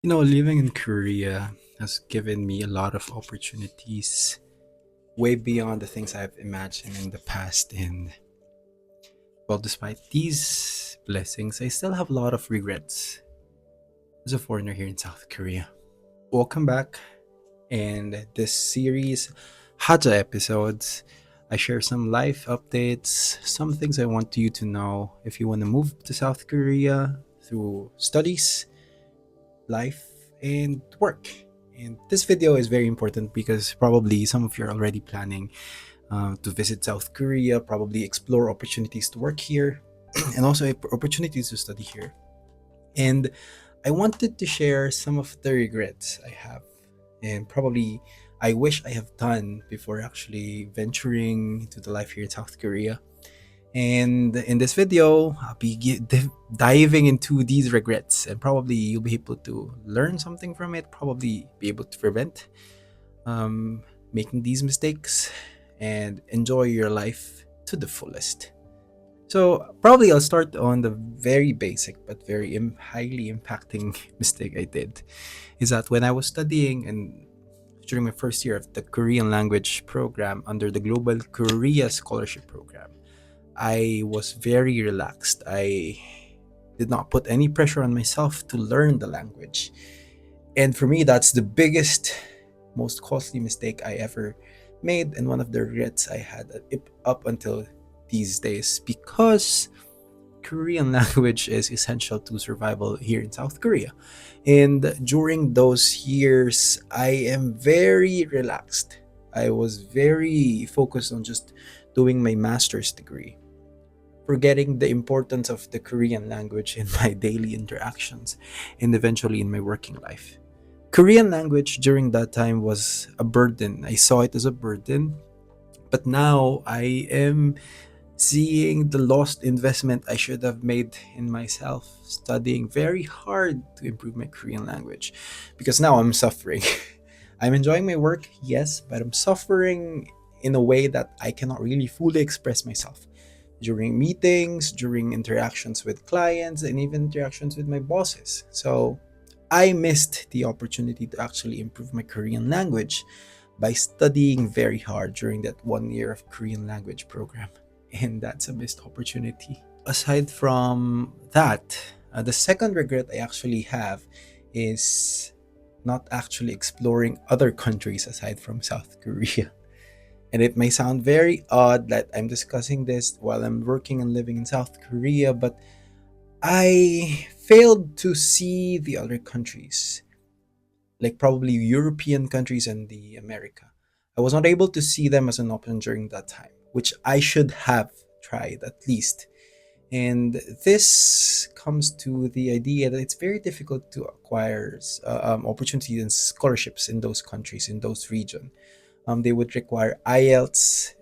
Living in Korea has given me a lot of opportunities way beyond the things I've imagined in the past. And well, despite these blessings, I still have a lot of regrets as a foreigner here in South Korea. Welcome back. And this series, HAJA episodes, I share some life updates, some things I want you to know if you want to move to South Korea through studies, life, and work. And this video is very important because probably some of you are already planning to visit South Korea, probably explore opportunities to work here, and also opportunities to study here. And I wanted to share some of the regrets I have, and probably I wish I have done before actually venturing into the life here in South Korea. And in this video, I'll be diving into these regrets, and probably you'll be able to learn something from it, probably be able to prevent um, making these mistakes and enjoy your life to the fullest. So, probably I'll start on the very basic but very highly impacting mistake I did. Is that when I was studying and during my first year of the Korean language program under the Global Korea Scholarship Program, I was very relaxed. I did not put any pressure on myself to learn the language. And for me, that's the biggest, most costly mistake I ever made, and one of the regrets I had up until these days, because Korean language is essential to survival here in South Korea. And during those years, I am very relaxed. I was very focused on just doing my master's degree, forgetting the importance of the Korean language in my daily interactions and eventually in my working life. Korean language during that time was a burden. I saw it as a burden, but now I am seeing the lost investment I should have made in myself, studying very hard to improve my Korean language, because now I'm suffering. I'm enjoying my work, yes, but I'm suffering in a way that I cannot really fully express myself during meetings, during interactions with clients, and even interactions with my bosses. So I missed the opportunity to actually improve my Korean language by studying very hard during that 1 year of Korean language program. And that's a missed opportunity. Aside from that, the second regret I actually have is not actually exploring other countries aside from South Korea. And it may sound very odd that I'm discussing this while I'm working and living in South Korea, but I failed to see the other countries, like probably European countries and the America. I was not able to see them as an option during that time, which I should have tried at least. And this comes to the idea that it's very difficult to acquire opportunities and scholarships in those countries, in those regions. They would require IELTS,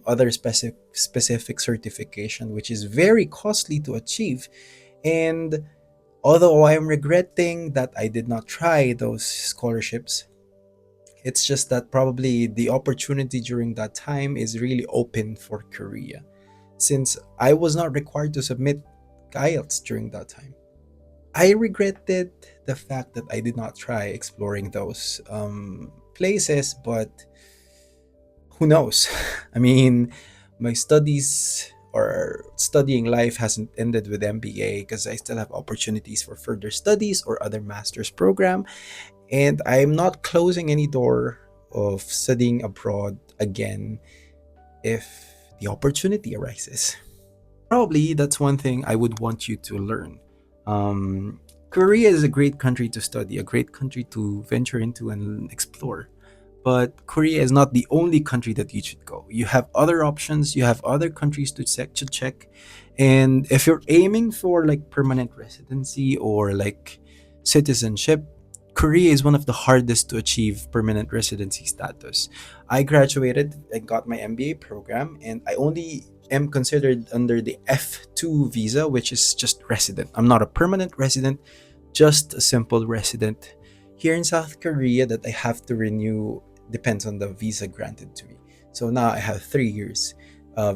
other specific certification, which is very costly to achieve. And although I'm regretting that I did not try those scholarships, it's just that probably the opportunity during that time is really open for Korea, since I was not required to submit IELTS during that time. I regretted the fact that I did not try exploring those places, but who knows? I mean, my studies or studying life hasn't ended with MBA, because I still have opportunities for further studies or other master's program, and I'm not closing any door of studying abroad again if the opportunity arises. Probably that's one thing I would want you to learn. Korea is a great country to study, a great country to venture into and explore. But Korea is not the only country that you should go. You have other options, you have other countries to check. And if you're aiming for like permanent residency or like citizenship, Korea is one of the hardest to achieve permanent residency status. I graduated and got my MBA program, and I only am considered under the F2 visa, which is just resident. I'm not a permanent resident, just a simple resident here in South Korea that I have to renew depends on the visa granted to me. So now I have 3 years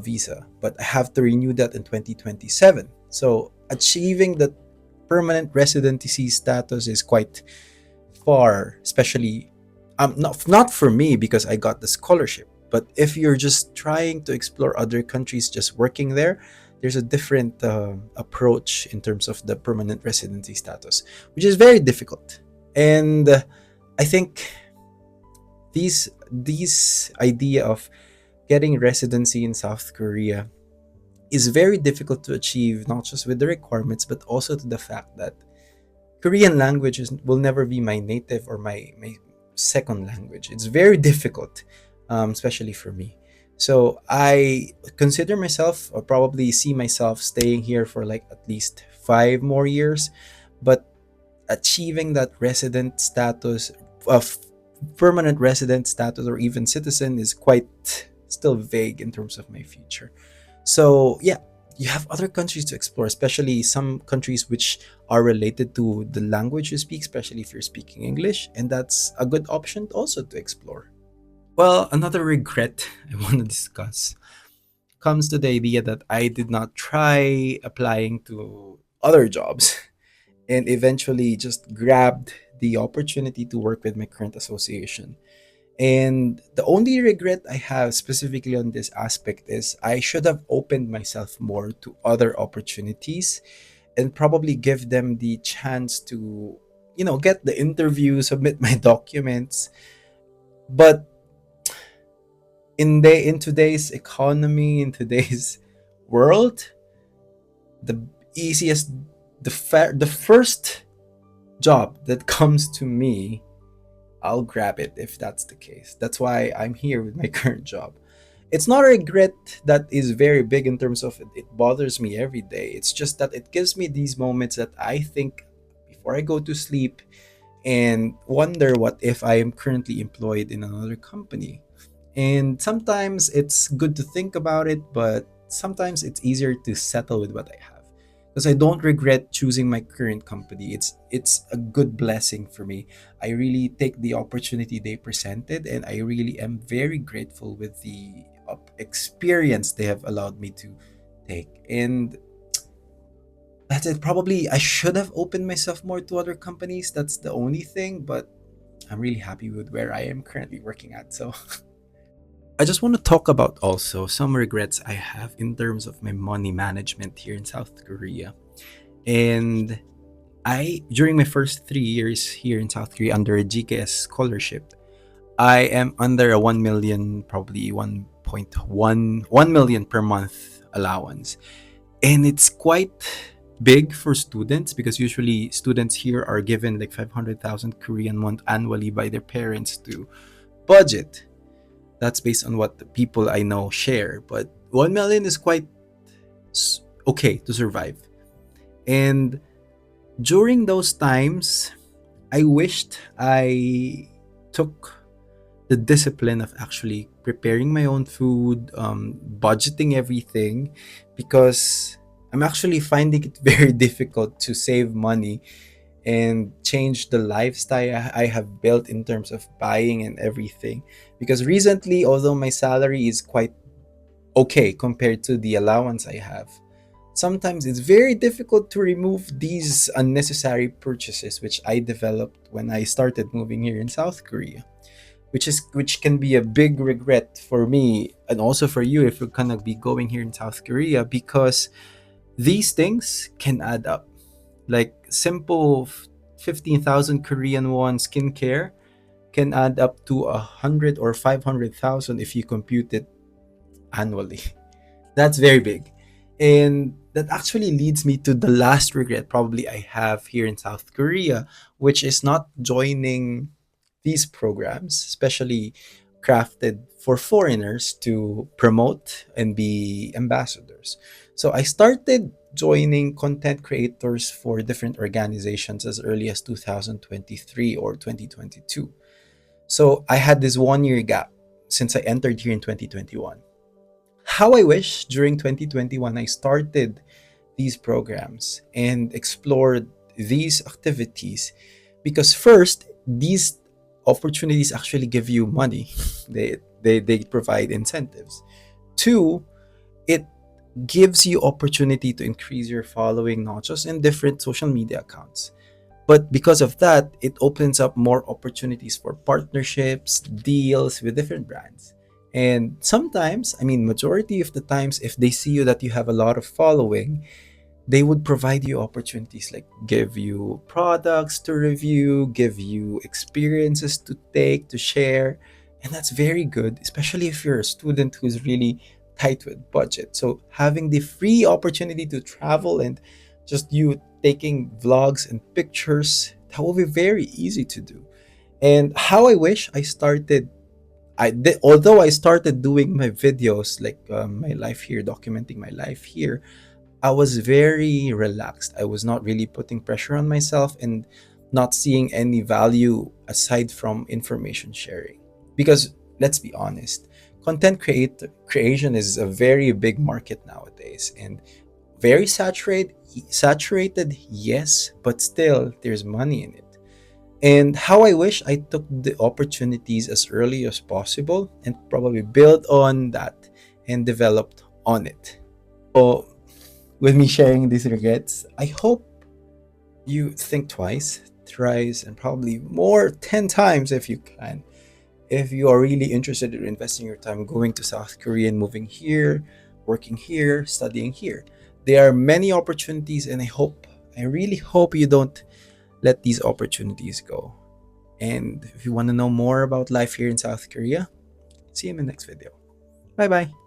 visa, but I have to renew that in 2027. So achieving the permanent residency status is quite far, especially not for me because I got the scholarship, but if you're just trying to explore other countries just working there, there's a different approach in terms of the permanent residency status, which is very difficult. And I think these idea of getting residency in South Korea is very difficult to achieve, not just with the requirements, but also to the fact that Korean language will never be my native or my second language. It's very difficult, especially for me. So I consider myself, or probably see myself, staying here for like at least 5 more years. But achieving that resident status of permanent resident status or even citizen is quite still vague in terms of my future. So yeah, you have other countries to explore, especially some countries which are related to the language you speak, especially if you're speaking English, and that's a good option also to explore. Well, another regret I want to discuss comes to the idea that I did not try applying to other jobs and eventually just grabbed the opportunity to work with my current association. And the only regret I have specifically on this aspect is I should have opened myself more to other opportunities and probably give them the chance to, get the interview, submit my documents. But in today's economy, in today's world, the easiest, the first job that comes to me, I'll grab it if that's the case. That's why I'm here with my current job. It's not a regret that is very big in terms of it bothers me every day. It's just that it gives me these moments that I think before I go to sleep and wonder what if I am currently employed in another company. And sometimes it's good to think about it, but sometimes it's easier to settle with what I have. Because I don't regret choosing my current company. It's a good blessing for me. I really take the opportunity they presented, and I really am very grateful with the experience they have allowed me to take. And that's it. Probably I should have opened myself more to other companies. That's the only thing, but I'm really happy with where I am currently working at. So I just want to talk about also some regrets I have in terms of my money management here in South Korea. And during my first 3 years here in South Korea under a GKS scholarship, I am under a 1 million, probably 1.1 million per month allowance. And it's quite big for students because usually students here are given like 500,000 Korean won annually by their parents to budget. That's based on what the people I know share. But 1 million is quite okay to survive. And during those times, I wished I took the discipline of actually preparing my own food, budgeting everything, because I'm actually finding it very difficult to save money and change the lifestyle I have built in terms of buying and everything. Because recently, although my salary is quite okay compared to the allowance I have, sometimes it's very difficult to remove these unnecessary purchases which I developed when I started moving here in South Korea, which can be a big regret for me and also for you if you're gonna be going here in South Korea, because these things can add up. Like simple 15,000 Korean won skincare can add up to 100 or 500,000 if you compute it annually. That's very big. And that actually leads me to the last regret probably I have here in South Korea, which is not joining these programs, especially crafted for foreigners to promote and be ambassadors. So I started joining content creators for different organizations as early as 2023 or 2022. So I had this 1 year gap since I entered here in 2021. How I wish during 2021 I started these programs and explored these activities, because first, these opportunities actually give you money. They provide incentives. Two, it gives you opportunity to increase your following not just in different social media accounts, But because of that, it opens up more opportunities for partnerships, deals with different brands. And sometimes, I mean, majority of the times, if they see you that you have a lot of following, they would provide you opportunities like give you products to review, give you experiences to take, to share. And that's very good, especially if you're a student who's really tight with budget. So having the free opportunity to travel and just you taking vlogs and pictures, that will be very easy to do. And how I wish I started I did, although I started doing my videos like my life here, documenting my life here, I was very relaxed. I was not really putting pressure on myself and not seeing any value aside from information sharing. Because let's be honest, creation is a very big market nowadays and very saturated, yes, but still there's money in it. And how I wish I took the opportunities as early as possible and probably build on that and developed on it. So with me sharing these regrets, I hope you think twice, thrice, and probably more 10 times if you can. If you are really interested in investing your time going to South Korea and moving here, working here, studying here, there are many opportunities, and I really hope you don't let these opportunities go. And if you want to know more about life here in South Korea, see you in the next video. Bye bye.